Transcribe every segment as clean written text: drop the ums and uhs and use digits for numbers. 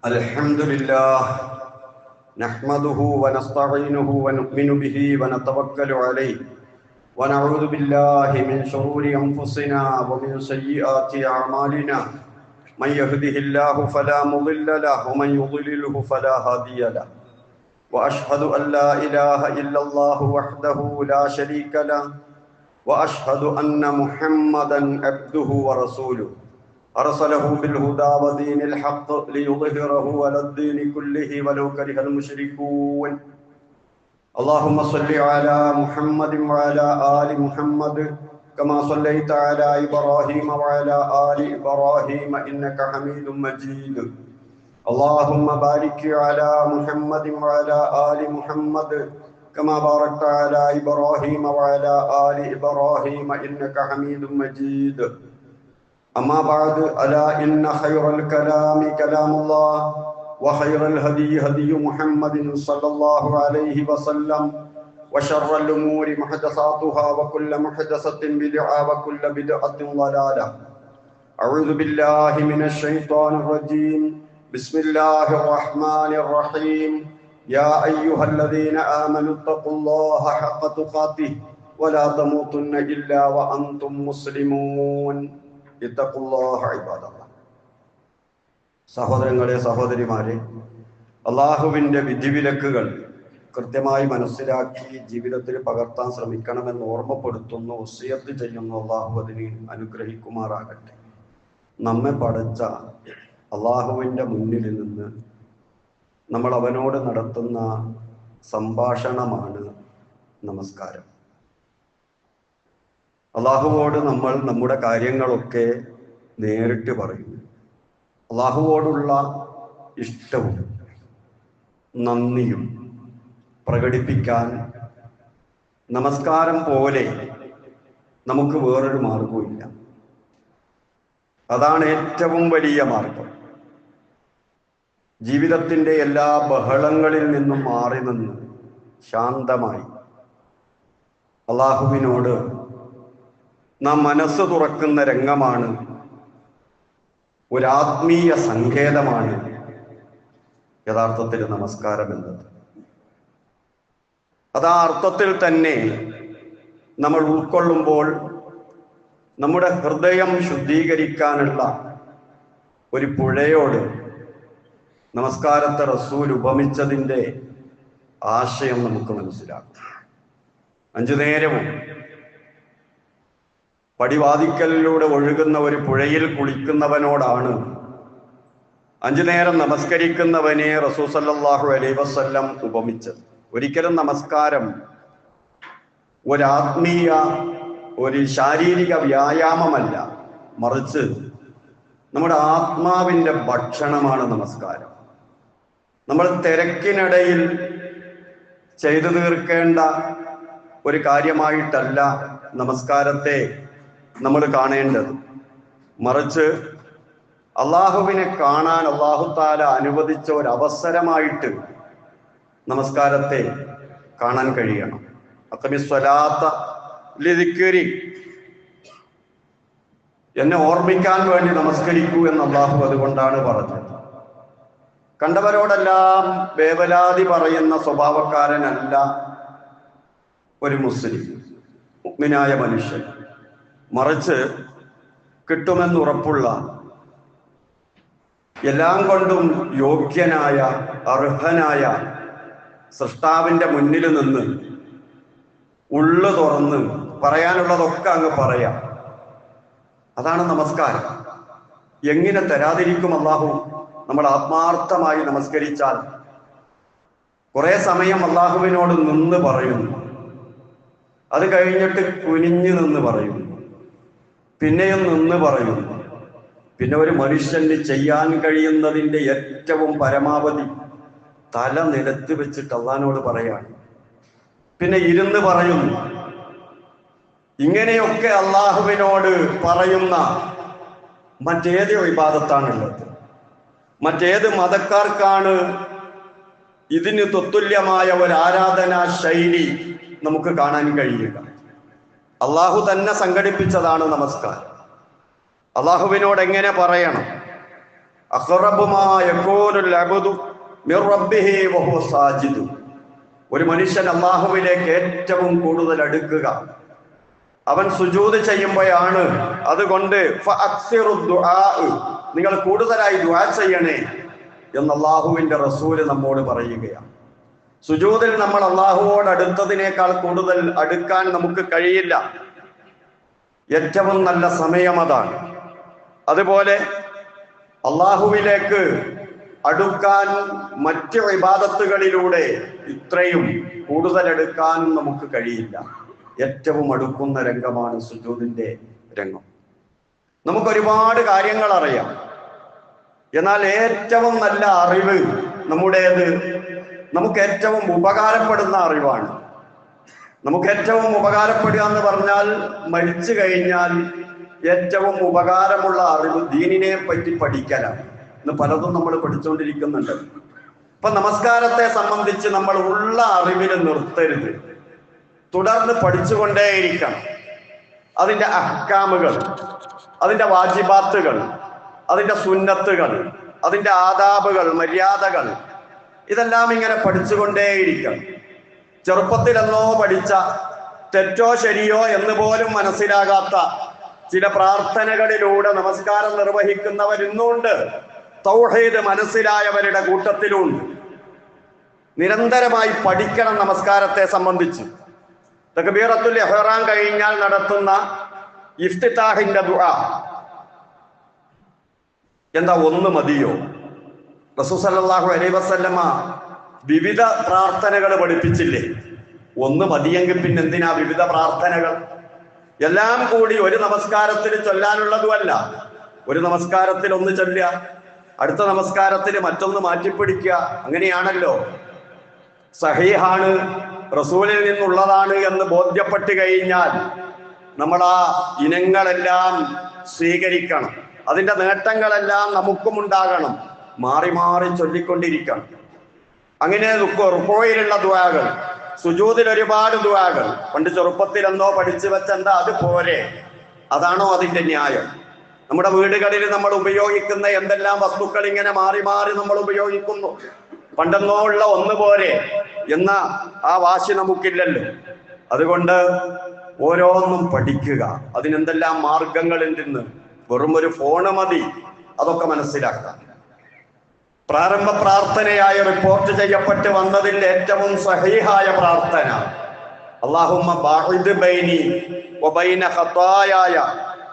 الحمد لله نحمده ونستعينه ونؤمن به ونتوكل عليه ونعوذ بالله من شرور أنفسنا ومن سيئات أعمالنا من يهده الله فلا مضل له ومن يضلله فلا هادي له وأشهد أن لا إله إلا الله وحده لا شريك له وأشهد أن محمدا عبده ورسوله أرسله بالهدى ودين الحق ليظهره على الدين كله ولو كره المشركون اللهم صل على محمد وعلى آل محمد كما صليت على إبراهيم وعلى آل إبراهيم إنك حميد مجيد اللهم بارك على محمد وعلى آل محمد كما باركت على إبراهيم وعلى آل إبراهيم إنك حميد مجيد أما بعد ألا إن خير الكلام كلام الله وخير الهدي هدي محمد صلى الله عليه وسلم وشر الأمور محدثاتها وكل محدثة بدعة وكل بدعة ضلالة أعوذ بالله من الشيطان الرجيم بسم الله الرحمن الرحيم يا أيها الذين آمنوا اتقوا الله حق تقاته ولا تموتن إلا وأنتم مسلمون സഹോദരങ്ങളെ സഹോദരിമാരെ, അള്ളാഹുവിൻ്റെ വിധിവിലക്കുകൾ കൃത്യമായി മനസ്സിലാക്കി ജീവിതത്തിൽ പകർത്താൻ ശ്രമിക്കണമെന്ന് ഓർമ്മപ്പെടുത്തുന്നു, വസിയത്ത് ചെയ്യുന്നു. അള്ളാഹു അതിന് അനുഗ്രഹിക്കുമാറാകട്ടെ. നമ്മെ പടച്ച അള്ളാഹുവിൻ്റെ മുന്നിൽ നിന്ന് നമ്മൾ അവനോട് നടത്തുന്ന സംഭാഷണമാണ് നമസ്കാരം. അള്ളാഹുവോട് നമ്മൾ നമ്മുടെ കാര്യങ്ങളൊക്കെ നേരിട്ട് പറയും. അള്ളാഹുവോടുള്ള ഇഷ്ടവും നന്ദിയും പ്രകടിപ്പിക്കാൻ നമസ്കാരം പോലെ നമുക്ക് വേറൊരു മാർഗവുമില്ല. അതാണ് ഏറ്റവും വലിയ മാർഗം. ജീവിതത്തിൻ്റെ എല്ലാ ബഹളങ്ങളിൽ നിന്നും മാറി നിന്ന് ശാന്തമായി അള്ളാഹുവിനോട് നാം മനസ്സ് തുറക്കുന്ന രംഗമാണ്, ഒരാത്മീയ സങ്കേതമാണ് യഥാർത്ഥത്തിൽ നമസ്കാരം എന്നത്. അത് ആ അർത്ഥത്തിൽ തന്നെ നമ്മൾ ഉൾക്കൊള്ളുമ്പോൾ നമ്മുടെ ഹൃദയം ശുദ്ധീകരിക്കാനുള്ള ഒരു പുഴയോട് നമസ്കാരത്തെ റസൂൽ ഉപമിച്ചതിൻ്റെ ആശയം നമുക്ക് മനസ്സിലാക്കാം. 5 നേരവും പടിവാതിക്കലിലൂടെ ഒഴുകുന്ന ഒരു പുഴയിൽ കുളിക്കുന്നവനോടാണ് 5 നേരം നമസ്കരിക്കുന്നവനെ റസൂൽ സല്ലല്ലാഹു അലൈഹി വസല്ലം ഉപമിച്ചത്. ഒരിക്കലും നമസ്കാരം ഒരാത്മീയ ഒരു ശാരീരിക വ്യായാമമല്ല, മറിച്ച് നമ്മുടെ ആത്മാവിൻ്റെ ഭക്ഷണമാണ് നമസ്കാരം. നമ്മൾ തിരക്കിനിടയിൽ ചെയ്തു തീർക്കേണ്ട ഒരു കാര്യമായിട്ടല്ല നമസ്കാരത്തെ നമ്മൾ കാണേണ്ടത്, മറിച്ച് അള്ളാഹുവിനെ കാണാൻ അള്ളാഹു താല അനുവദിച്ച ഒരു അവസരമായിട്ട് നമസ്കാരത്തെ കാണാൻ കഴിയണം. അഖമിസ്സലാത്ത ലിദിക്രി, എന്നെ ഓർമ്മിക്കാൻ വേണ്ടി നമസ്കരിക്കൂ എന്ന് അള്ളാഹു അതുകൊണ്ടാണ് പറഞ്ഞത്. കണ്ടവരോടെല്ലാം വേവലാതി പറയുന്ന സ്വഭാവക്കാരനല്ല ഒരു മുസ്ലിം, മുഅ്മിനായ മനുഷ്യൻ. മറിച്ച് കിട്ടുമെന്നുറപ്പുള്ള, എല്ലാം കൊണ്ടും യോഗ്യനായ അർഹനായ സൃഷ്ടാവിൻ്റെ മുന്നിൽ നിന്ന് ഉള്ളു തുറന്ന് പറയാനുള്ളതൊക്കെ അങ്ങ് പറയാം. അതാണ് നമസ്കാരം. എങ്ങനെ തരാതിരിക്കും അള്ളാഹു? നമ്മൾ ആത്മാർത്ഥമായി നമസ്കരിച്ചാൽ കുറെ സമയം അള്ളാഹുവിനോട് നിന്ന് പറയുന്നു, അത് കഴിഞ്ഞിട്ട് കുനിഞ്ഞു നിന്ന് പറയുന്നു, പിന്നെയും നിന്ന് പറയുന്നു. പിന്നെ ഒരു മനുഷ്യന് ചെയ്യാൻ കഴിയുന്നതിൻ്റെ ഏറ്റവും പരമാവധി തല നിലത്ത് വെച്ചിട്ട് അള്ളാഹിനോട് പറയാണ്, പിന്നെ ഇരുന്ന് പറയുന്നു. ഇങ്ങനെയൊക്കെ അള്ളാഹുവിനോട് പറയുന്ന മറ്റേത് ഇബാദത്താണുള്ളത്? മറ്റേത് മതക്കാർക്കാണ് ഇതിന് തത്തുല്യമായ ഒരു ആരാധനാ ശൈലി നമുക്ക് കാണാൻ കഴിയുക? അള്ളാഹു തന്നെ സംഘടിപ്പിച്ചതാണ് നമസ്കാരം. അള്ളാഹുവിനോട് എങ്ങനെ പറയണം? അഖറബു മാ യകൂനുൽ അബ്ദു മിർ റബ്ബിഹി വഹുവ സാജിദ്. ഒരു മനുഷ്യൻ അല്ലാഹുവിലേക്ക് ഏറ്റവും കൂടുതൽ അടുക്കുക അവൻ സുജൂദ് ചെയ്യുമ്പോഴാണ്. അതുകൊണ്ട് ഫഅക്സിറു ദുആ, നിങ്ങൾ കൂടുതലായി ദുആ ചെയ്യണേ എന്ന് അല്ലാഹുവിന്റെ റസൂല് നമ്മോട് പറയുകയാണ്. സുജൂദിൽ നമ്മൾ അല്ലാഹുവോട് അടുത്തതിനേക്കാൾ കൂടുതൽ അടുക്കാൻ നമുക്ക് കഴിയില്ല. ഏറ്റവും നല്ല സമയം അതാണ്. അതുപോലെ അല്ലാഹുവിലേക്ക് അടുക്കാൻ മറ്റ് ഇബാദത്തുകളിലൂടെ ഇത്രയും കൂടുതൽ അടുക്കാൻ നമുക്ക് കഴിയില്ല. ഏറ്റവും അടുക്കുന്ന രംഗമാണ് സുജൂദിന്റെ രംഗം. നമുക്കൊരുപാട് കാര്യങ്ങൾ അറിയാം, എന്നാൽ ഏറ്റവും നല്ല അറിവ് നമ്മുടേത് നമുക്ക് ഏറ്റവും ഉപകാരപ്പെടുന്ന അറിവാണ്. നമുക്ക് ഏറ്റവും ഉപകാരപ്പെടുക എന്ന് പറഞ്ഞാൽ മരിച്ചു കഴിഞ്ഞാൽ ഏറ്റവും ഉപകാരമുള്ള അറിവ് ദീനിനെ പറ്റി പഠിക്കലാണ്. ഇന്ന് പലതും നമ്മൾ പഠിച്ചുകൊണ്ടിരിക്കുന്നുണ്ട്. ഇപ്പൊ നമസ്കാരത്തെ സംബന്ധിച്ച് നമ്മൾ ഉള്ള അറിവിൽ നിർത്തരുത്, തുടർന്ന് പഠിച്ചുകൊണ്ടേയിരിക്കണം. അതിന്റെ അഹ്കാമുകൾ, അതിന്റെ വാജിബാത്തുകൾ, അതിന്റെ സുന്നത്തുകൾ, അതിന്റെ ആദാബുകൾ, മര്യാദകൾ, ഇതെല്ലാം ഇങ്ങനെ പഠിച്ചുകൊണ്ടേയിരിക്കണം. ചെറുപ്പത്തിലെന്നോ പഠിച്ച തെറ്റോ ശരിയോ എന്ന് പോലും മനസ്സിലാകാത്ത ചില പ്രാർത്ഥനകളിലൂടെ നമസ്കാരം നിർവഹിക്കുന്നവർ ഇന്നുണ്ട്. തൗഹീദ് മനസ്സിലായവരുടെ കൂട്ടത്തിലുണ്ട്. നിരന്തരമായി പഠിക്കണം നമസ്കാരത്തെ സംബന്ധിച്ച്. തക്ബീറത്തുൽ ഇഹ്റാം കഴിഞ്ഞാൽ നടത്തുന്ന ഇഫ്തിതാഹിന്റെ ദുആ എന്താ, ഒന്ന് മതിയോ? റസൂൽ സല്ലല്ലാഹു അലൈഹി വസല്ലമ വിവിധ പ്രാർത്ഥനകൾ പഠിപ്പിച്ചില്ലേ? ഒന്ന് മതിയെങ്കിൽ പിന്നെ എന്തിനാ വിവിധ പ്രാർത്ഥനകൾ? എല്ലാം കൂടി ഒരു നമസ്കാരത്തിൽ ചൊല്ലാനുള്ളതുമല്ല. ഒരു നമസ്കാരത്തിൽ ഒന്ന് ചൊല്ലുക, അടുത്ത നമസ്കാരത്തിൽ മറ്റൊന്ന് മാറ്റിപ്പിടിക്കുക, അങ്ങനെയാണല്ലോ. സഹീഹാണ്, റസൂലിൽ നിന്നുള്ളതാണ് എന്ന് ബോധ്യപ്പെട്ട് കഴിഞ്ഞാൽ നമ്മൾ ആ ഇനങ്ങളെല്ലാം സ്വീകരിക്കണം. അതിന്റെ നേട്ടങ്ങളെല്ലാം നമുക്കും ഉണ്ടാകണം. മാറി മാറി ചൊല്ലിക്കൊണ്ടിരിക്കണം. അങ്ങനെ റുക്കോയിലുള്ള ദുആകൾ, സുജൂദിൽ ഒരുപാട് ദുആകൾ. പണ്ട് ചെറുപ്പത്തിലെന്നോ പഠിച്ചു വെച്ച എന്താ അത് പോരെ? അതാണോ അതിന്റെ ന്യായം? നമ്മുടെ വീടുകളിൽ നമ്മൾ ഉപയോഗിക്കുന്ന എന്തെല്ലാം വസ്തുക്കൾ ഇങ്ങനെ മാറി മാറി നമ്മൾ ഉപയോഗിക്കുന്നു. പണ്ടെന്നോ ഉള്ള ഒന്ന് പോരെ എന്ന ആ വാശി നമുക്കില്ലല്ലോ. അതുകൊണ്ട് ഓരോന്നും പഠിക്കുക. അതിനെന്തെല്ലാം മാർഗങ്ങൾ ഉണ്ടെന്ന്. വെറും ഒരു ഫോണ് മതി അതൊക്കെ മനസ്സിലാക്കാം. പ്രാരംഭ പ്രാർത്ഥനയായി റിപ്പോർട്ട് ചെയ്യപ്പെട്ട് വന്നതിൽ ഏറ്റവും സഹീഹായ പ്രാർത്ഥന അല്ലാഹുമ്മ ബാഇദ് ബൈനി വബൈന ഖതായായ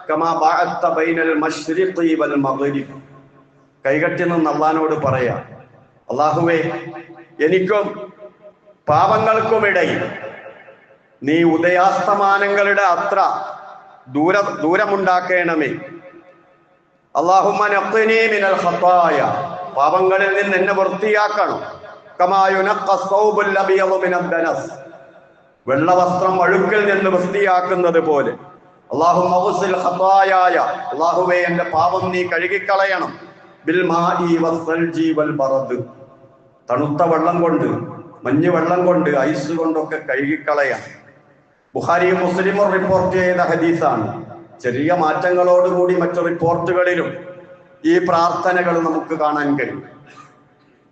കമാ ബഅദ്ത ബൈനൽ മശ്രിഖി വൽ മഗ്രിബ്. കൈകട്ടി നിന്ന് അല്ലാഹുവോട് പറയാ, അല്ലാഹുവേ, എനിക്കും പാപങ്ങൾക്കുമിടയിൽ നീ ഉദയാസ്തമാനങ്ങളുടെ അത്ര ദൂരമുണ്ടാക്കണമേ. അല്ലാഹുമ്മ നഖ്നി മിനൽ ഖതായ, പാപങ്ങളിൽ നിന്ന് എന്നെ വൃത്തിയാക്കണം. കമാ യുനഖ്ഖ സൗബുൽ അബിയദു മിനദ് ദനസ്, വെള്ള വസ്ത്രം അഴുക്കിൽ നിന്ന് വൃത്തിയാക്കുന്നത് പോലെ. അല്ലാഹുമ്മ ഗ്സിൽ ഖതായായ, അല്ലാഹുവേ എന്റെ പാപം നീ കഴുകിക്കളയണം. ബിൽ മാഇ വസ്സൽജി വൽ ബറദ്, തണുത്ത വെള്ളം കൊണ്ട്, മഞ്ഞ് വെള്ളം കൊണ്ട്, ഐസ് കൊണ്ടൊക്കെ കഴുകിക്കളയണം. ബുഖാരിയും മുസ്ലിമും റിപ്പോർട്ട് ചെയ്ത ഹദീസാണ്. ചെറിയ മാറ്റങ്ങളോടുകൂടി മറ്റു റിപ്പോർട്ടുകളിലും ഈ പ്രാർത്ഥനകൾ നമുക്ക് കാണാൻ കഴിയും.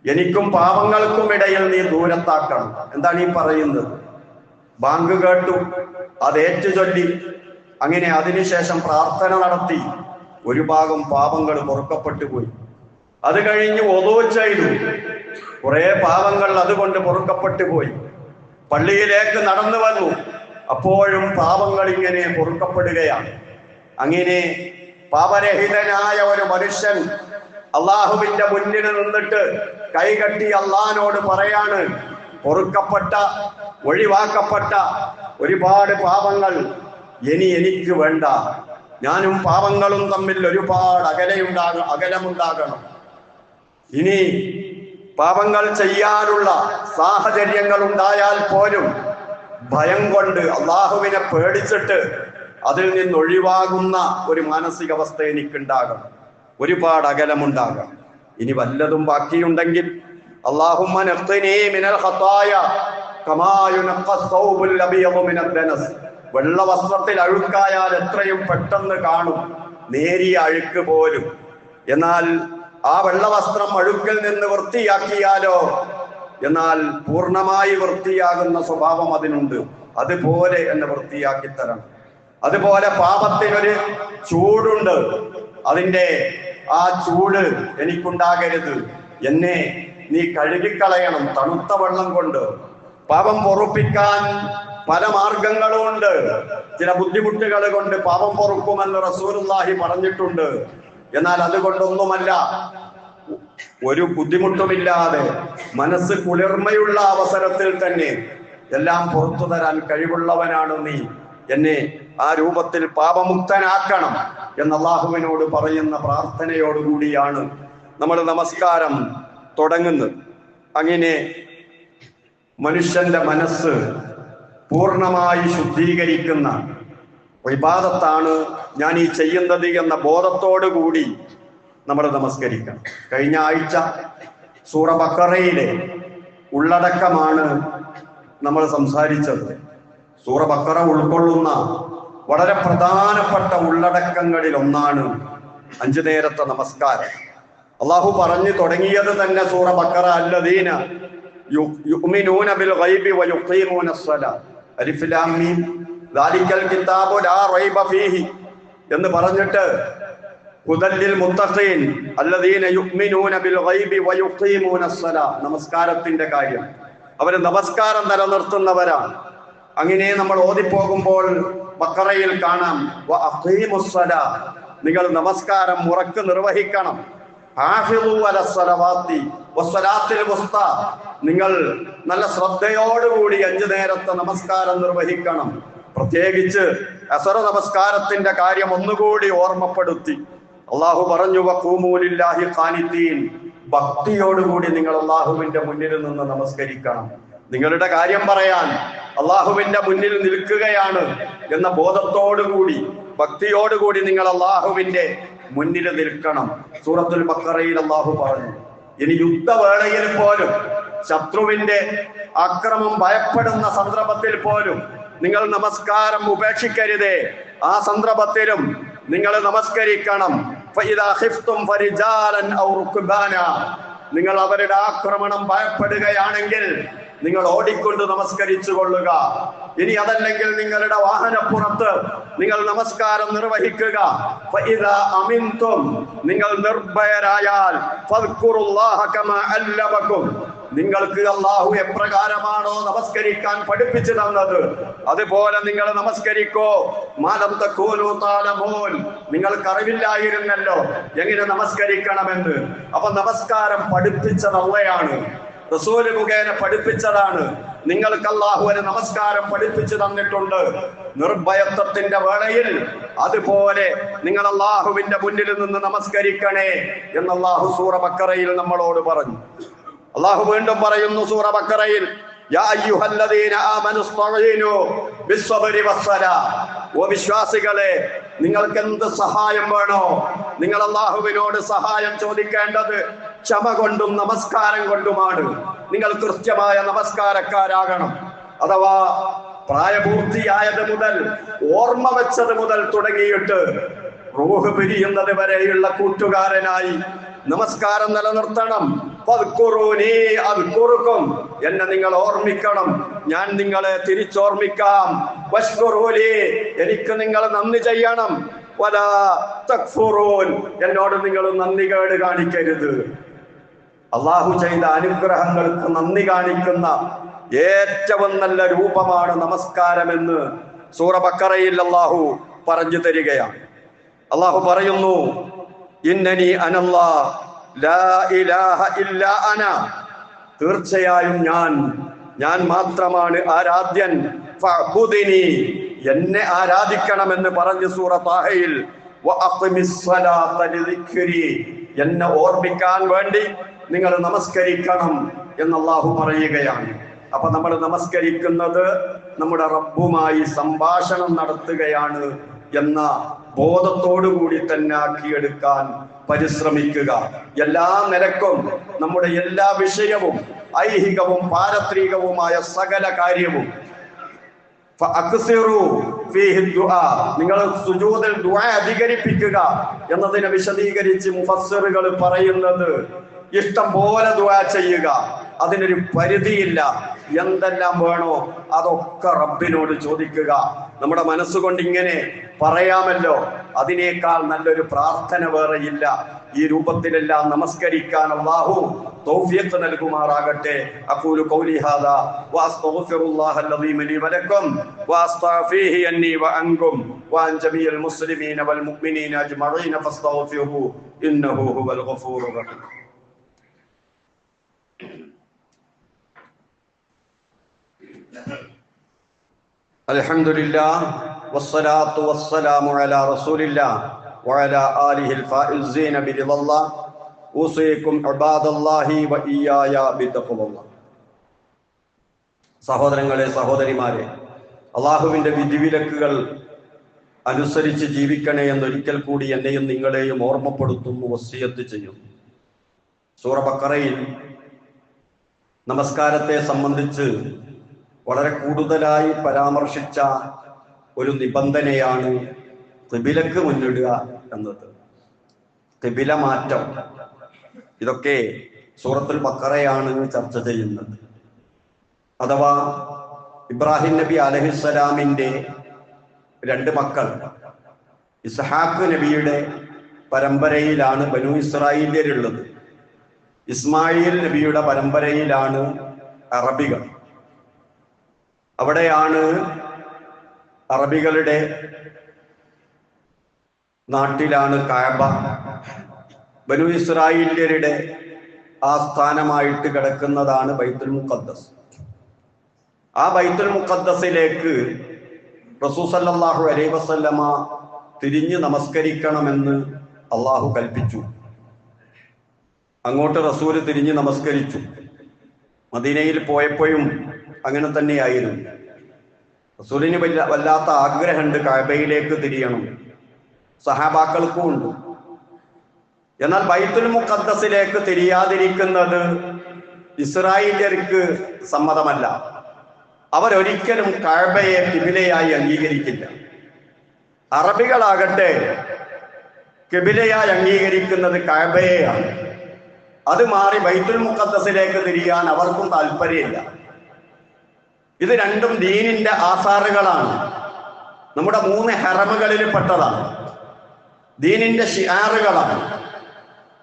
എനിക്കും പാപങ്ങൾക്കും ഇടയിൽ നീ ദൂരത്താക്കണം. എന്താണ് ഈ പറയുന്നത്? ബാങ്ക് കേട്ടു, അത് ഏറ്റു ചൊല്ലി, അങ്ങനെ അതിനുശേഷം പ്രാർത്ഥന നടത്തി, ഒരു ഭാഗം പാപങ്ങൾ പൊറുക്കപ്പെട്ടു പോയി. അത് കഴിഞ്ഞ് വദൂ ചെയ്തു, കുറെ പാപങ്ങൾ അതുകൊണ്ട് പൊറുക്കപ്പെട്ടു പോയി. പള്ളിയിലേക്ക് നടന്നു വന്നു, അപ്പോഴും പാപങ്ങൾ ഇങ്ങനെ പൊറുക്കപ്പെടുകയാണ്. അങ്ങനെ പാപരഹിതനായ ഒരു മനുഷ്യൻ അള്ളാഹുവിന്റെ മുന്നിൽ നിന്നിട്ട് കൈകട്ടി അള്ളാഹിനോട് പറയാണ്, പൊറുക്കപ്പെട്ട, ഒഴിവാക്കപ്പെട്ട ഒരുപാട് പാപങ്ങൾ ഇനി എനിക്ക് വേണ്ട. ഞാനും പാപങ്ങളും തമ്മിൽ ഒരുപാട് അകലമുണ്ടാകണം. ഇനി പാപങ്ങൾ ചെയ്യാനുള്ള സാഹചര്യങ്ങൾ ഉണ്ടായാൽ പോലും ഭയം കൊണ്ട്, അള്ളാഹുവിനെ പേടിച്ചിട്ട് അതിൽ നിന്ന് ഒഴിവാകുന്ന ഒരു മാനസികാവസ്ഥ എനിക്കുണ്ടാകണം. ഒരുപാട് അകലമുണ്ടാകണം. ഇനി വല്ലതും ബാക്കിയുണ്ടെങ്കിൽ അല്ലാഹുമ്മ നഖ്നി മിനൽ ഖതായ കമാ യുനഖ്ഖ സൗബുൽ അബിയദു മിനദ് ദനസ്, വെള്ള വസ്ത്രത്തിൽ അഴുക്കായാൽ എത്രയും പെട്ടെന്ന് കാണും, നേരിയ അഴുക്ക് പോലും. എന്നാൽ ആ വെള്ളവസ്ത്രം അഴുക്കിൽ നിന്ന് വൃത്തിയാക്കിയാലോ, എന്നാൽ പൂർണ്ണമായി വൃത്തിയാകുന്ന സ്വഭാവം അതിനുണ്ട്. അതുപോലെ എന്നെ വൃത്തിയാക്കി തരണം. അതുപോലെ പാപത്തിനൊരു ചൂടുണ്ട്, അതിൻ്റെ ആ ചൂട് എനിക്കുണ്ടാകരുത്. എന്നെ നീ കഴുകിക്കളയണം തണുത്ത വെള്ളം കൊണ്ട്. പാപം പൊറുപ്പിക്കാൻ പല മാർഗങ്ങളും ഉണ്ട്. ചില ബുദ്ധിമുട്ടുകൾ കൊണ്ട് പാപം പൊറുക്കുമെന്ന് റസൂലുള്ളാഹി പറഞ്ഞിട്ടുണ്ട്. എന്നാൽ അതുകൊണ്ടൊന്നുമല്ല, ഒരു ബുദ്ധിമുട്ടുമില്ലാതെ മനസ്സ് കുളിർമയുള്ള അവസരത്തിൽ തന്നെ എല്ലാം പുറത്തു തരാൻ കഴിവുള്ളവനാണ് നീ. എന്നെ ആ രൂപത്തിൽ പാപമുക്തനാക്കണം എന്ന് അല്ലാഹുവിനോട് പറയുന്ന പ്രാർത്ഥനയോടുകൂടിയാണ് നമ്മൾ നമസ്കാരം തുടങ്ങുന്നത്. അങ്ങനെ മനുഷ്യന്റെ മനസ്സ് പൂർണ്ണമായി ശുദ്ധീകരിക്കുന്ന ഇബാദത്താണ് ഞാൻ ഈ ചെയ്യുന്നത് എന്ന ബോധത്തോടു കൂടി നമ്മൾ നമസ്കരിക്കണം. കഴിഞ്ഞ ആഴ്ച സൂറ ബഖറയിലെ ഉള്ളടക്കമാണ് നമ്മൾ സംസാരിച്ചത്. സൂറ ബഖറ ഉൾക്കൊള്ളുന്ന വളരെ പ്രധാനപ്പെട്ട ഉള്ളടക്കങ്ങളിൽ ഒന്നാണ് 5 നേരത്തെ നമസ്കാരം. അള്ളാഹു പറഞ്ഞു തുടങ്ങിയത് തന്നെ സൂറ ബഖറ അല്ലദീന യുഅ്മിനൂന ബിൽ ഗൈബി വയുഖീമൂന അസ്സലാ അലിഫ് ലാം മീം ദാലിക്കൽ കിതാബു ലാ റൈബ ഫീഹി എന്ന് പറഞ്ഞിട്ട് ഹുദല്ലിൽ മുത്തഖീൻ അല്ലദീന യുഅ്മിനൂന ബിൽ ഗൈബി വയുഖീമൂന അസ്സലാ, നമസ്കാരത്തിന്റെ കാര്യം. അവർ നമസ്കാരം നിലനിർത്തുന്നവരാണ്. അങ്ങനെ നമ്മൾ ഓതിപ്പോകുമ്പോൾ ബഖറയിൽ കാണാം വഅഖീമുസ്സലാ, നിങ്ങൾ നമസ്കാരം മുറക്ക് നിർവഹിക്കണം. ഹാഫിളു അലസ്സലവാത്തി വസ്സലാത്തിൽ വുസ്താ, നിങ്ങൾ നല്ല ശ്രദ്ധയോടുകൂടി 5 നേരത്തെ നമസ്കാരം നിർവഹിക്കണം. പ്രത്യേകിച്ച് അസർ നമസ്കാരത്തിന്റെ കാര്യം ഒന്നുകൂടി ഓർമ്മപ്പെടുത്തി അള്ളാഹു പറഞ്ഞു വഖൂമൂ ലില്ലാഹി ഖാനിതീൻ, ഭക്തിയോടുകൂടി നിങ്ങൾ അള്ളാഹുവിന്റെ മുന്നിൽ നിന്ന് നമസ്കരിക്കണം. നിങ്ങളുടെ കാര്യം പറയാൻ അള്ളാഹുവിന്റെ മുന്നിൽ നിൽക്കുകയാണ് എന്ന ബോധത്തോടുകൂടി ഭക്തിയോടുകൂടി നിങ്ങൾ അള്ളാഹുവിന്റെ മുന്നിൽ നിൽക്കണം. സൂറത്തുൽ ബഖറയിൽ അള്ളാഹു പറഞ്ഞു. ഇനി യുദ്ധവേളയിൽ പോലും, ശത്രുവിന്റെ ആക്രമം ഭയപ്പെടുന്ന സന്ദർഭത്തിൽ പോലും നിങ്ങൾ നമസ്കാരം ഉപേക്ഷിക്കരുതേ. ആ സന്ദർഭത്തിലും നിങ്ങൾ നമസ്കരിക്കണം. ഫഇദാ ഖിഫ്തും ഫരിജാലൻ ഔ റുക്ബാനാ, നിങ്ങൾ അവരുടെ ആക്രമണം ഭയപ്പെടുകയാണെങ്കിൽ നിങ്ങൾ ഓടിക്കൊണ്ട് നമസ്കരിച്ചു കൊള്ളുക. ഇനി അതല്ലെങ്കിൽ നിങ്ങളുടെ വാഹനപ്പുറത്ത് നിങ്ങൾ നമസ്കാരം നിർവഹിക്കുക. ഫഇദാ അമിൻതും, നിങ്ങൾ നിർഭയരായാൽ ഫദ്കുറുല്ലാഹ കമാ അല്ലമകും, നിങ്ങൾക്ക് അല്ലാഹു എപ്രകാരമാണോ നമസ്കരിക്കാൻ പഠിപ്പിച്ചു തന്നത് അതുപോലെ നിങ്ങൾ നമസ്കരിക്കോ. മാലം തകൂനു തഅലമൂൻ, നിങ്ങൾക്ക് അറിവില്ലായിരുന്നല്ലോ എങ്ങനെ നമസ്കരിക്കണമെന്ന്. അപ്പൊ നമസ്കാരം പഠിപ്പിച്ചത് അല്ലാഹുവാണ്, റസൂൽ മുഖേന പഠിപ്പിച്ചതാണ്. നിങ്ങൾക്ക് അല്ലാഹു ഒരു നമസ്കാരം പഠിപ്പിച്ചു തന്നിട്ടുണ്ട്. നിർഭയത്വത്തിന്റെ വേളയിൽ അതുപോലെ നിങ്ങൾ അല്ലാഹുവിന്റെ മുന്നിൽ നിന്ന് നമസ്കരിക്കണേ എന്ന് അല്ലാഹു സൂറ ബഖറയിൽ നമ്മളോട് പറഞ്ഞു. അല്ലാഹു വീണ്ടും പറയുന്നു സൂറ ബഖറയിൽ, യാ അയ്യുഹല്ലദീന ആമനു ഇസ്തഈനു ബിസ്സബ്രി വസ്സലാ, ഓ വിശ്വാസികളെ, നിങ്ങൾക്ക് എന്ത് സഹായം വേണോ നിങ്ങൾ അല്ലാഹുവിനോട് സഹായം ചോദിക്കേണ്ടത് ക്ഷമ കൊണ്ടും നമസ്കാരം കൊണ്ടുമാണ്. നിങ്ങൾ കൃത്യമായ നമസ്കാരക്കാരാകണം. അഥവാ പ്രായപൂർത്തിയായത് മുതൽ, ഓർമ്മ വെച്ചത് മുതൽ തുടങ്ങിയിട്ട് റൂഹ് പിരിയുന്നത് വരെയുള്ള കൂട്ടുകാരനായി നമസ്കാരം നിലനിർത്തണം. ഫദ്കുറൂനി അദ്കുറുക്കും, എന്നെ നിങ്ങൾ ഓർമ്മിക്കണം, ഞാൻ നിങ്ങളെ തിരിച്ചോർമ്മിക്കാം. വഷ്കുറൂലി, എനിക്ക് നിങ്ങൾ നന്ദി ചെയ്യണം. വലാ തക്ഫുറൂൻ, എന്നോട് നിങ്ങൾ നന്ദി കേട് കാണിക്കരുത്. അള്ളാഹു ചെയ്ത അനുഗ്രഹങ്ങൾക്ക് നന്ദി കാണിക്കുന്ന ഏറ്റവും നല്ല രൂപമാണ് നമസ്കാരമെന്ന് സൂറ ബഖറയിൽ അള്ളാഹു പറഞ്ഞു തരികയാണ്. അള്ളാഹു പറയുന്നു, ഇന്നനി അനല്ലാഹ് ലാ ഇലാഹ ഇല്ലാ അന, തീർച്ചയായും ഞാൻ മാത്രമാണ് ആരാധ്യൻ. ഫഅ്ബുദിനി, എന്നെ ആരാധിക്കണമെന്ന് പറഞ്ഞു സൂറ താഹയിൽ. വഅഖിമിസ്സലാത ലിദിക്രി, എന്നെ ഓർമ്മിക്കാൻ വേണ്ടി നിങ്ങൾ നമസ്കരിക്കണം എന്ന് അല്ലാഹു പറയുകയാണ്. അപ്പൊ നമ്മൾ നമസ്കരിക്കുന്നത് നമ്മുടെ റബ്ബുമായി സംഭാഷണം നടത്തുകയാണ് എന്ന ബോധത്തോടു കൂടി തന്നെ ആക്കിയെടുക്കാൻ പരിശ്രമിക്കുക. എല്ലാ നിലക്കും നമ്മുടെ എല്ലാ വിഷയവും, ഐഹികവും പാരത്രികവുമായ സകല കാര്യവും ഫീഹി ദുആ, നിങ്ങൾ സുജൂദിൽ ദുആ അധികരിപ്പിക്കുക എന്നതിനെ വിശദീകരിച്ച് മുഫസ്സിറുകൾ പറയുന്നത് ഇഷ്ടം പോലെ ദുആ ചെയ്യുക, അതിനൊരു പരിധിയില്ല. എന്തെല്ലാം വേണോ അതൊക്കെ റബ്ബിനോട് ചോദിക്കുക. നമ്മുടെ മനസ്സുകൊണ്ട് ഇങ്ങനെ പറയാമല്ലോ, അതിനേക്കാൾ നല്ലൊരു പ്രാർത്ഥന വേറെയില്ല. ഈ രൂപത്തിലെല്ലാം നമസ്കരിക്കാൻ അല്ലാഹു തൗഫീഖ് നൽകുമാറാകട്ടെ. അഖൂലു ഖൗലി ഹാദാ വഅസ്തഗ്ഫിറുല്ലാഹൽ അലീം ലി വലക്കും വഅസ്തഗ്ഫിഹി അന്നി വഅൻകും വഅൻ ജമീഅൽ മുസ്ലിമീന വൽ മുഅ്മിനീന അജ്മഈന ഫസ്തഗ്ഫിറുഹു ഇന്നഹു ഹുവൽ ഗഫൂറുർ റഹീം. അൽഹംദുലില്ലാഹ് വസ്സലാത്തു വസ്സലാമു അലാ റസൂലില്ലാഹ് വഅലാ ആലിഹിൽ ഫായിസീന ബിറിദല്ലാഹ് ഉസീകും ഇബാദല്ലാഹി വഇയ്യായ ബിതഖ്വല്ലാഹ്. സഹോദരങ്ങളെ, സഹോദരിമാരെ, അല്ലാഹുവിന്റെ വിധിവിലക്കുകൾ അനുസരിച്ച് ജീവിക്കണേ എന്നൊരിക്കൽ കൂടി എന്നെയും നിങ്ങളെയും ഓർമ്മപ്പെടുത്തുന്നു, വസിയത്ത് ചെയ്യുന്നു. സൂറ ബഖറയിൽ നമസ്കാരത്തെ സംബന്ധിച്ച് വളരെ കൂടുതലായി പരാമർശിച്ച ഒരു നിബന്ധനയാണ് ഖിബിലക്ക് മുന്നിടുക എന്നത്, ഖിബില മാറ്റം. ഇതൊക്കെ സൂറത്തുൽ ബഖറയാണ് ചർച്ച ചെയ്യുന്നത്. അഥവാ ഇബ്രാഹിം നബി അലൈഹിസ്സലാമിന്റെ 2 മക്കൾ, ഇസ്ഹാഖ് നബിയുടെ പരമ്പരയിലാണ് ബനൂ ഇസ്രായേല്യരുള്ളത്, ഇസ്മായിൽ നബിയുടെ പരമ്പരയിലാണ് അറബികൾ. അവിടെയാണ് അറബികളുടെ നാട്ടിലാണ് കഅബ. ബനൂ ഇസ്രായേല്യരുടെ ആസ്ഥാനമായിട്ട് കിടക്കുന്നതാണ് ബൈത്തുൽ മുഖദ്ദസ്. ആ ബൈത്തുൽ മുഖദ്ദസിലേക്ക് റസൂൽ സല്ലല്ലാഹു അലൈഹി വസല്ലമ തിരിഞ്ഞ് നമസ്കരിക്കണമെന്ന് അള്ളാഹു കൽപ്പിച്ചു. അങ്ങോട്ട് റസൂല് തിരിഞ്ഞ് നമസ്കരിച്ചു. മദീനയിൽ പോയപ്പോഴും അങ്ങനെ തന്നെയായിരുന്നു. റസൂലിന് വല്ലാത്ത ആഗ്രഹമുണ്ട് കഅബയിലേക്ക് തിരിയണം, സഹാബാക്കൾക്കും ഉണ്ട്. എന്നാൽ ബൈത്തുൽ മുഖദ്ദസിലേക്ക് തിരിയാതിരിക്കുന്നത് ഇസ്രായേല്യർക്ക് സമ്മതമല്ല. അവരൊരിക്കലും കഅബയെ ഖിബിലയായി അംഗീകരിക്കില്ല. അറബികളാകട്ടെ ഖിബിലയായി അംഗീകരിക്കുന്നത് കഅബയെയാണ്. അത് മാറി ബൈത്തുൽ മുഖദ്ദസിലേക്ക് തിരിയാൻ അവർക്കും താല്പര്യമില്ല. ഇത് രണ്ടും ദീനിന്റെ ആസാറുകളാണ്, നമ്മുടെ 3 ഹറമുകളിൽ പെട്ടതാണ്, ദീനിന്റെ ഷിആറുകളാണ്.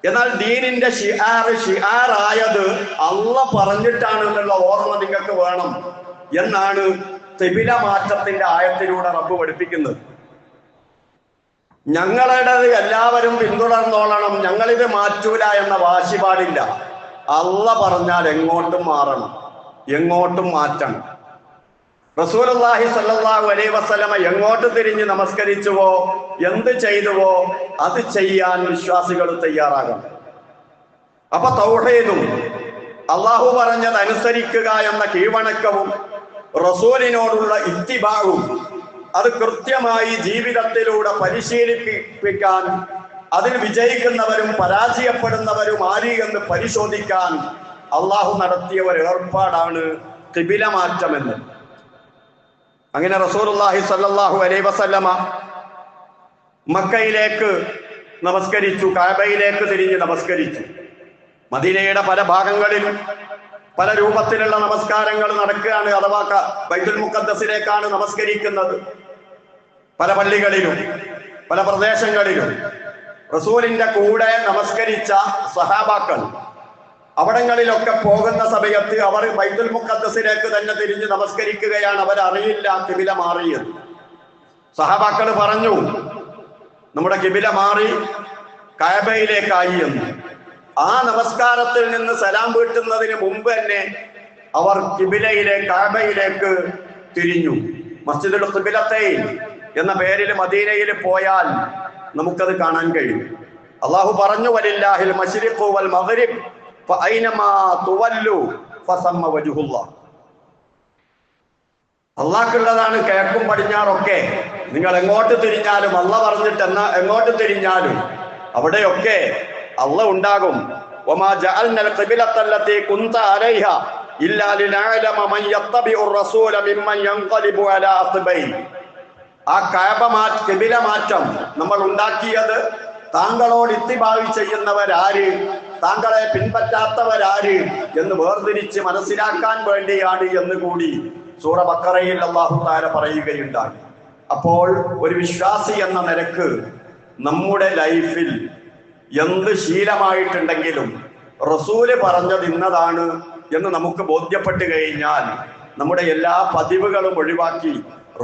എന്നാൽ ദീനിന്റെ ഷിആറായത് അല്ലാഹ് പറഞ്ഞിട്ടാണ് എന്നുള്ള ഓർമ്മ നിങ്ങൾക്ക് വേണം എന്നാണ് ഖിബില മാറ്റത്തിന്റെ ആയത്തിലൂടെ റബ്ബ് പഠിപ്പിക്കുന്നത്. ഞങ്ങളുടേത് എല്ലാവരും പിന്തുടർന്നോളണം, ഞങ്ങളിത് മാറ്റൂല എന്ന വാശി പാടില്ല. അല്ലാഹ് പറഞ്ഞാൽ എങ്ങോട്ടും മാറണം, എങ്ങോട്ടും മാറ്റണം. റസൂലുള്ളാഹി സ്വല്ലല്ലാഹു അലൈഹി വസല്ലമ എങ്ങോട്ട് തിരിഞ്ഞ് നമസ്കരിച്ചുവോ, എന്ത് ചെയ്തുവോ അത് ചെയ്യാൻ വിശ്വാസികൾ തയ്യാറാകണം. അപ്പൊ തൗഹീദും അള്ളാഹു പറഞ്ഞത് അനുസരിക്കുക എന്ന കീഴ്വണക്കവും റസൂലിനോടുള്ള ഇത്തിബാഉം അത് കൃത്യമായി ജീവിതത്തിലൂടെ പരിശീലിപ്പിക്കാൻ, അതിൽ വിജയിക്കുന്നവരും പരാജയപ്പെടുന്നവരും ആര് എന്ന് പരിശോധിക്കാൻ അള്ളാഹു നടത്തിയ ഒരു ഏർപ്പാടാണ് ഖിബില മാറ്റമെന്ന്. അങ്ങനെ റസൂലുള്ളാഹി സ്വല്ലല്ലാഹു അലൈഹി വസല്ലമ മക്കയിലേക്ക് നമസ്കരിച്ചു, കഅബയിലേക്ക് തിരിഞ്ഞ് നമസ്കരിച്ചു. മദീനയുടെ പല ഭാഗങ്ങളിലും പല രൂപത്തിലുള്ള നമസ്കാരങ്ങൾ നടക്കുകയാണ്. അഥവാ ബൈത്തുൽ മുഖദ്ദസിലേക്കാണ് നമസ്കരിക്കുന്നത്. പല പള്ളികളിലും പല പ്രദേശങ്ങളിലും റസൂലിന്റെ കൂടെ നമസ്കരിച്ച സഹാബാക്കൾ അവിടങ്ങളിലൊക്കെ പോകുന്ന സമയത്ത് അവർ ബൈത്തുൽ മുഖദ്ദസിലേക്ക് തന്നെ തിരിഞ്ഞ് നമസ്കരിക്കുകയാണ്. അവരറിയില്ല ഖിബില മാറിയത്. സഹാബാക്കൾ പറഞ്ഞു, നമ്മുടെ ഖിബില മാറി കഅബയിലേക്കായി എന്ന്. ആ നമസ്കാരത്തിൽ നിന്ന് സലാം വീട്ടുന്നതിന് മുമ്പ് തന്നെ അവർ കഅബയിലേക്ക് തിരിഞ്ഞു. മസ്ജിദുൽ ഖിബലത്തൈൻ എന്ന പേരിൽ മദീനയിൽ പോയാൽ നമുക്കത് കാണാൻ കഴിയും. അള്ളാഹു പറഞ്ഞു, വലില്ലാഹിൽ മശ്രിഖു വൽ മഗ്രിബ് ഫഅയ്നമാ തുവല്ലു ഫസമ്മ വജ്ഹുല്ലാഹ്. അള്ളാഹ്ക്കുള്ളതാണ് കിഴക്കും പടിഞ്ഞാറൊക്കെ. നിങ്ങൾ എങ്ങോട്ട് തിരിഞ്ഞാലും, അള്ളാഹ് പറഞ്ഞിട്ട് എങ്ങോട്ട് തിരിഞ്ഞാലും അവിടെയൊക്കെ അള്ളാഹ് ഉണ്ടാകും. വമാ ജഅൽനൽ ഖിബലത്തല്ലതി കുൻത അലൈഹ ഇല്ലാ ലിനഅലമ മൻ യത്തബിഉർ റസൂല മിമ്മൻ യൻഖലിബു അലാ അഖബൈ. ആ കിബില മാറ്റം നമ്മൾ ഉണ്ടാക്കിയത് താങ്കളോട് ഇത്തിബാഴ് ചെയ്യുന്നവരാര്, താങ്കളെ പിൻപറ്റാത്തവരാര് എന്ന് വേർതിരിച്ച് മനസ്സിലാക്കാൻ വേണ്ടിയാണ് എന്ന് കൂടി സൂറ ബഖറയിൽ അല്ലാഹു തആല പറയുകയുണ്ടായി. അപ്പോൾ ഒരു വിശ്വാസി എന്ന നിലക്ക് നമ്മുടെ ലൈഫിൽ എന്ത് ശീലമായിട്ടുണ്ടെങ്കിലും റസൂല് പറഞ്ഞത് ഇന്നതാണ് എന്ന് നമുക്ക് ബോധ്യപ്പെട്ട് കഴിഞ്ഞാൽ നമ്മുടെ എല്ലാ പതിവുകളും ഒഴിവാക്കി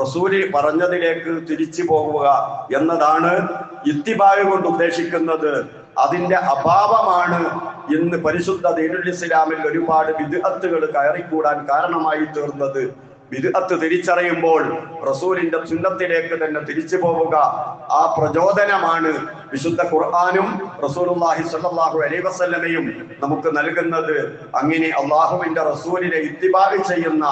റസൂല് പറഞ്ഞതിലേക്ക് തിരിച്ചു പോകുക എന്നതാണ് ഇത്തിബാഅ് കൊണ്ട് ഉദ്ദേശിക്കുന്നത്. അതിന്റെ അഭാവമാണ് ഇന്ന് പരിശുദ്ധ ദീനുൽ ഇസ്ലാമിൽ ഒരുപാട് ബിദ്അത്തുകൾ കയറിക്കൂടാൻ കാരണമായി തീർന്നത്. ബിദ്അത്ത് തിരിച്ചറിയുമ്പോൾ റസൂലിന്റെ സുന്നത്തിലേക്ക് തന്നെ തിരിച്ചു പോവുക, ആ പ്രചോദനമാണ് വിശുദ്ധ ഖുർആനും റസൂലുള്ളാഹി സ്വല്ലല്ലാഹു അലൈഹി വസല്ലമയും നമുക്ക് നൽകുന്നത്. അങ്ങനെ അള്ളാഹുവിന്റെ റസൂലിനെ ഇത്തിബാഅ് ചെയ്യുന്ന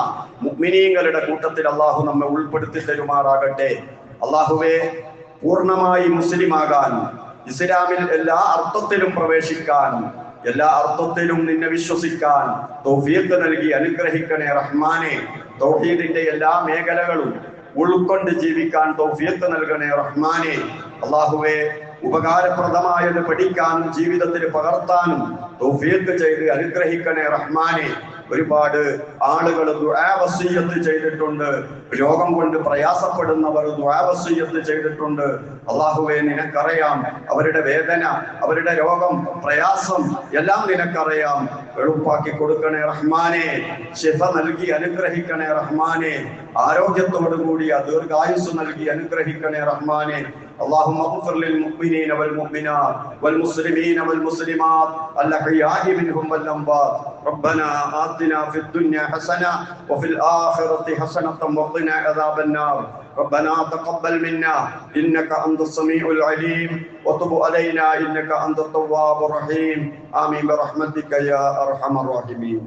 മുഅ്മിനീങ്ങളുടെ കൂട്ടത്തിൽ അള്ളാഹു നമ്മെ ഉൾപ്പെടുത്തി തരുമാറാകട്ടെ. അള്ളാഹുവേ, പൂർണ്ണമായി മുസ്ലിമാകാൻ, ഇസ്ലാമിൽ എല്ലാ അർത്ഥത്തിലും പ്രവേശിക്കാൻ, എല്ലാ അർത്ഥത്തിലും നിന്നെ വിശ്വസിക്കാൻ തൗഫീഖ് നൽകി അനുഗ്രഹിക്കണേ റഹ്മാനെ. തൗഹീദിന്റെ എല്ലാ മേഖലകളും ഉൾക്കൊണ്ട് ജീവിക്കാൻ തൗഫീഖ് നൽകണേ റഹ്മാനെ. അല്ലാഹുവേ, ഉപകാരപ്രദമായത് പഠിക്കാനും ജീവിതത്തിൽ പകർത്താനും തൗഫീഖ് ചെയ്ത് അനുഗ്രഹിക്കണേ റഹ്മാനെ. ഒരുപാട് ആളുകൾ ദുആ വസിയ്യത്ത് ചെയ്തിട്ടുണ്ട്. രോഗം കൊണ്ട് പ്രയാസപ്പെടുന്നവർ ദുആ വസിയ്യത്ത് ചെയ്തിട്ടുണ്ട്. അല്ലാഹുവേ, നിനക്കറിയാം അവരുടെ വേദന, അവരുടെ രോഗം, പ്രയാസം എല്ലാം നിനക്കറിയാം. എളുപ്പാക്കി കൊടുക്കണേ റഹ്മാനെ. ശിഫ നൽകി അനുഗ്രഹിക്കണേ റഹ്മാനെ. ആരോഗ്യത്തോടു കൂടിയ ദീർഘായുസ് നൽകി അനുഗ്രഹിക്കണേ റഹ്മാനെ. اللهم اغفر للمؤمنين والمؤمنات والمسلمين والمسلمات الأحياء منهم والأموات. ربنا آتنا في الدنيا حسنة وفي الآخرة حسنة وقنا عذاب النار. ربنا تقبل منا إنك أنت السميع العليم وتب علينا إنك أنت التواب الرحيم. آمين برحمتك يا أرحم الراحمين.